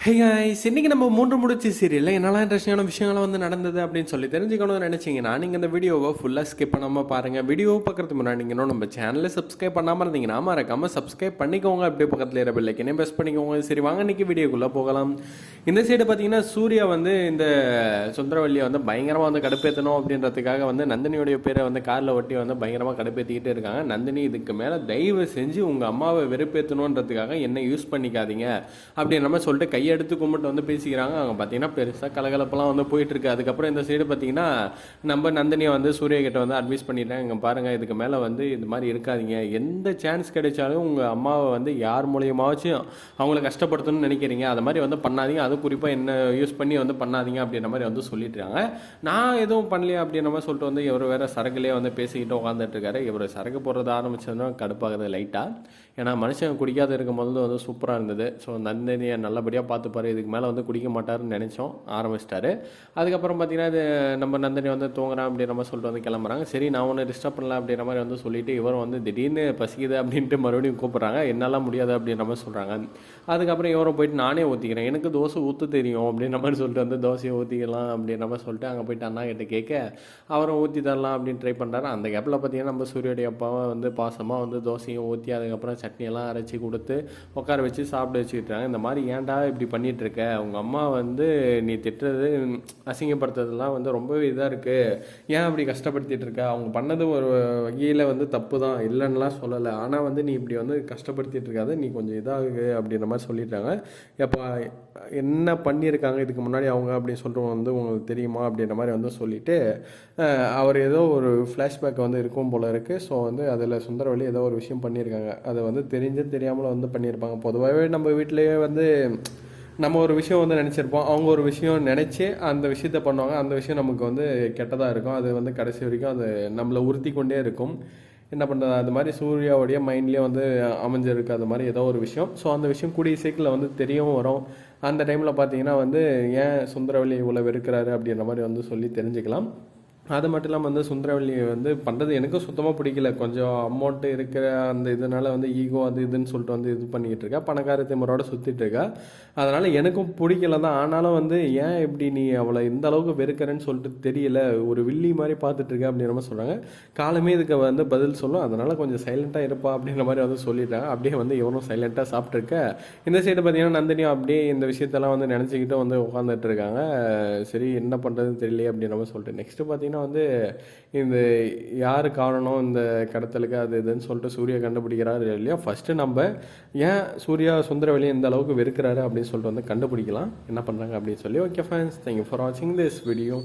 Hey guys, இன்னைக்கு நம்ம மூன்று முடிச்சு சீரியலில் என்னெல்லாம் இன்ட்ரெஸ்டிங்கான விஷயங்கள்லாம் வந்து நடந்தது அப்படின்னு சொல்லி தெரிஞ்சுக்கணும்னு நினச்சிங்கன்னா நீங்கள் இந்த வீடியோவை ஃபுல்லாக ஸ்கிப் பண்ணாமல் பாருங்கள். வீடியோ பார்க்குறதுக்கு முன்னாடி நீங்கள் இன்னும் நம்ம சேனலில் சப்ஸ்கிரைப் பண்ணாமல் இருந்தீங்கன்னா மறக்காமல் சப்ஸ்கிரைப் பண்ணிக்கோங்க. அப்படியே பக்கத்தில் இருக்கிற பெல்லைக்கனே ப்ரெஸ் பண்ணிக்கோங்க. சரி வாங்க இன்றைக்கி வீடியோக்குள்ளே போகலாம். இந்த சைடு பார்த்தீங்கன்னா சூர்யா வந்து இந்த சுந்தரவல்லியை வந்து பயங்கரமாக வந்து கடுப்பேற்றணும் அப்படின்றதுக்காக வந்து நந்தினியோடைய பேரை வந்து காரில் ஒட்டி வந்து பயங்கரமாக கடுப்பேற்றிக்கிட்டே இருக்காங்க. நந்தினி இதுக்கு மேலே தயவு செஞ்சு உங்கள் அம்மாவை வெறுப்பேற்றணுன்றதுக்காக என்ன யூஸ் பண்ணிக்காதீங்க அப்படின்ற மாதிரி சொல்லிட்டு கையை எடுத்து கும்பிட்டு வந்து பேசிக்கிறாங்க. அவங்க பார்த்தீங்கன்னா பெருசாக கலகலப்பெல்லாம் வந்து போயிட்டுருக்கு. அதுக்கப்புறம் இந்த சைடு பார்த்தீங்கன்னா நம்ம நந்தினியை வந்து சூர்யா கிட்ட வந்து அட்வைஸ் பண்ணிட்டேன். இங்கே பாருங்கள், இதுக்கு மேலே வந்து இது மாதிரி இருக்காதீங்க. எந்த சான்ஸ் கிடைச்சாலும் உங்கள் அம்மாவை வந்து யார் மூலியமாச்சும் அவங்கள கஷ்டப்படுத்தணும்னு நினைக்கிறீங்க, அது மாதிரி வந்து பண்ணாதீங்க. அது குறிப்பாக என்ன யூஸ் பண்ணி வந்து பண்ணாதீங்க அப்படின்ற மாதிரி வந்து சொல்லிட்டுருக்காங்க. நான் எதுவும் பண்ணலையா அப்படின்ற மாதிரி சொல்லிட்டு வந்து இவர் வேறு சரக்குலேயே வந்து பேசிக்கிட்டு உட்காந்துட்டு இருக்காரு. இவர் சரக்கு போடுறது ஆரம்பிச்சதுன்னா கடுப்பாகுது லைட்டாக. ஏன்னா மனுஷன் குடிக்காத இருக்கும் போது வந்து சூப்பராக இருந்தது. ஸோ நந்தினியை நல்லபடியாக பார்த்துப்பாரு, இதுக்கு மேலே வந்து குடிக்க மாட்டாருன்னு நினச்சோம். ஆரம்பிச்சிட்டாரு. அதுக்கப்புறம் பார்த்தீங்கன்னா இது நம்ம நந்தினி வந்து தூங்குறான் அப்படின்ற மாதிரி சொல்லிட்டு வந்து கிளம்புறாங்க. சரி நான் ஒன்று டிஸ்டர்ப் பண்ணல அப்படின்ற மாதிரி வந்து சொல்லிவிட்டு இவரும் வந்து திடீர்னு பசிக்குது அப்படின்ட்டு மறுபடியும் கூப்பிட்றாங்க. என்னால் முடியாது அப்படின்ற மாதிரி சொல்கிறாங்க. அதுக்கப்புறம் இவரும் போயிட்டு நானே ஊற்றிக்கிறேன், எனக்கு தோசை ஊற்ற தெரியும் அப்படின்ற மாதிரி சொல்லிட்டு வந்து தோசையை ஊற்றிக்கலாம் அப்படின்ற மாதிரி சொல்லிட்டு அங்கே போயிட்டு அண்ணா கிட்ட கேட்க அவரும் ஊற்றி தரலாம் அப்படின்னு ட்ரை பண்ணுறாரு. அந்த கேப்பில் பார்த்தீங்கன்னா நம்ம சூரியோடைய அப்பாவை வந்து பாசமாக வந்து தோசையும் ஊற்றி அதுக்கப்புறம் சட்னியெல்லாம் அரைச்சி கொடுத்து உட்கார வச்சு சாப்பிட வச்சுக்கிட்டாங்க. இந்த மாதிரி ஏன்டா இப்படி பண்ணிகிட்டு இருக்க, உங்கள் அம்மா வந்து நீ திட்டுறது அசிங்கப்படுத்துறதுலாம் வந்து ரொம்பவே இதாக இருக்குது, ஏன் அப்படி கஷ்டப்படுத்திட்டு இருக்க, அவங்க பண்ணது ஒரு வகையில் வந்து தப்பு தான், இல்லைன்னுலாம் சொல்லலை, ஆனால் வந்து நீ இப்படி வந்து கஷ்டப்படுத்திட்டு இருக்காது, நீ கொஞ்சம் இதாகு அப்படின்ற மாதிரி சொல்லிட்டாங்க. எப்போ என்ன பண்ணியிருக்காங்க இதுக்கு முன்னாடி அவங்க அப்படின்னு சொல்லிட்டு வந்து உங்களுக்கு தெரியுமா அப்படின்ற மாதிரி வந்து சொல்லிவிட்டு அவர் ஏதோ ஒரு ஃப்ளாஷ்பேக் வந்து இருக்கும் போல் இருக்குது. ஸோ வந்து அதில் சுந்தரவல்லி ஏதோ ஒரு விஷயம் பண்ணியிருக்காங்க, அதை வந்து தெரியாமல் வந்து பண்ணியிருப்பாங்க. பொதுவாகவே நம்ம வீட்டிலேயே வந்து நம்ம ஒரு விஷயம் வந்து நினச்சிருப்போம், அவங்க ஒரு விஷயம் நினச்சி அந்த விஷயத்த பண்ணுவாங்க, அந்த விஷயம் நமக்கு வந்து கெட்டதாக இருக்கும், அது வந்து கடைசி வரைக்கும் அது நம்மளை உறுத்தி கொண்டே இருக்கும். என்ன பண்ணுறது, அது மாதிரி சூர்யாவுடைய மைண்ட்லேயே வந்து அமைஞ்சிருக்கு அது மாதிரி ஏதோ ஒரு விஷயம். ஸோ அந்த விஷயம் கூடிய சீக்கிரம் வந்து தெரியவும் வரும். அந்த டைமில் பார்த்தீங்கன்னா வந்து ஏன் சுந்தரவல்லி இவ்வளோ வெறுக்கிறாரு அப்படின்ற மாதிரி வந்து சொல்லி தெரிஞ்சுக்கலாம். அது மட்டும் இல்லாமல் வந்து சுந்தரவல்லி வந்து பண்ணுறது எனக்கும் சுத்தமாக பிடிக்கல. கொஞ்சம் அமௌண்ட்டு இருக்கிற அந்த இதனால் வந்து ஈகோ அது இதுன்னு சொல்லிட்டு வந்து இது பண்ணிக்கிட்டு இருக்கா, பணக்கார திமுறோட சுற்றிட்டு இருக்கா. அதனால் எனக்கும் பிடிக்கல தான். ஆனாலும் வந்து ஏன் இப்படி நீ அவளை இந்த அளவுக்கு வெறுக்கிறேன்னு சொல்லிட்டு தெரியல, ஒரு வில்லி மாதிரி பார்த்துட்ருக்க அப்படின்ற மாதிரி சொல்கிறாங்க. காலமே இதுக்கு வந்து பதில் சொல்லும், அதனால் கொஞ்சம் சைலண்ட்டாக இருப்பா அப்படின்ற மாதிரி வந்து சொல்லிட்டாங்க. அப்படியே வந்து இவனும் சைலண்ட்டாக சாப்பிட்ருக்க. இந்த சைடு பார்த்தீங்கன்னா நந்தினியும் அப்படியே இந்த விஷயத்தெல்லாம் வந்து நினச்சிக்கிட்டு வந்து உட்காந்துட்டு இருக்காங்க. சரி என்ன பண்ணுறதுன்னு தெரியலையே அப்படின்ற மாதிரி சொல்லிட்டு நெக்ஸ்ட்டு பார்த்தீங்கன்னா வந்து இந்த யார் காரணம் இந்த கடத்தலுக்கு அது இதுன்னு சொல்லிட்டு சூர்யா கண்டுபிடிக்கிறாரு இல்லையா. ஃபஸ்ட்டு நம்ம ஏன் சூர்யா சுந்தரவல்லியை இந்த அளவுக்கு வெறுக்கிறாரு அப்படின்னு சொல்லிட்டு வந்து கண்டுபிடிக்கலாம் என்ன பண்ணுறாங்க அப்படின்னு சொல்லி. ஓகே ஃப்ரெண்ட்ஸ், தேங்க்யூ ஃபார் வாட்சிங் திஸ் வீடியோ.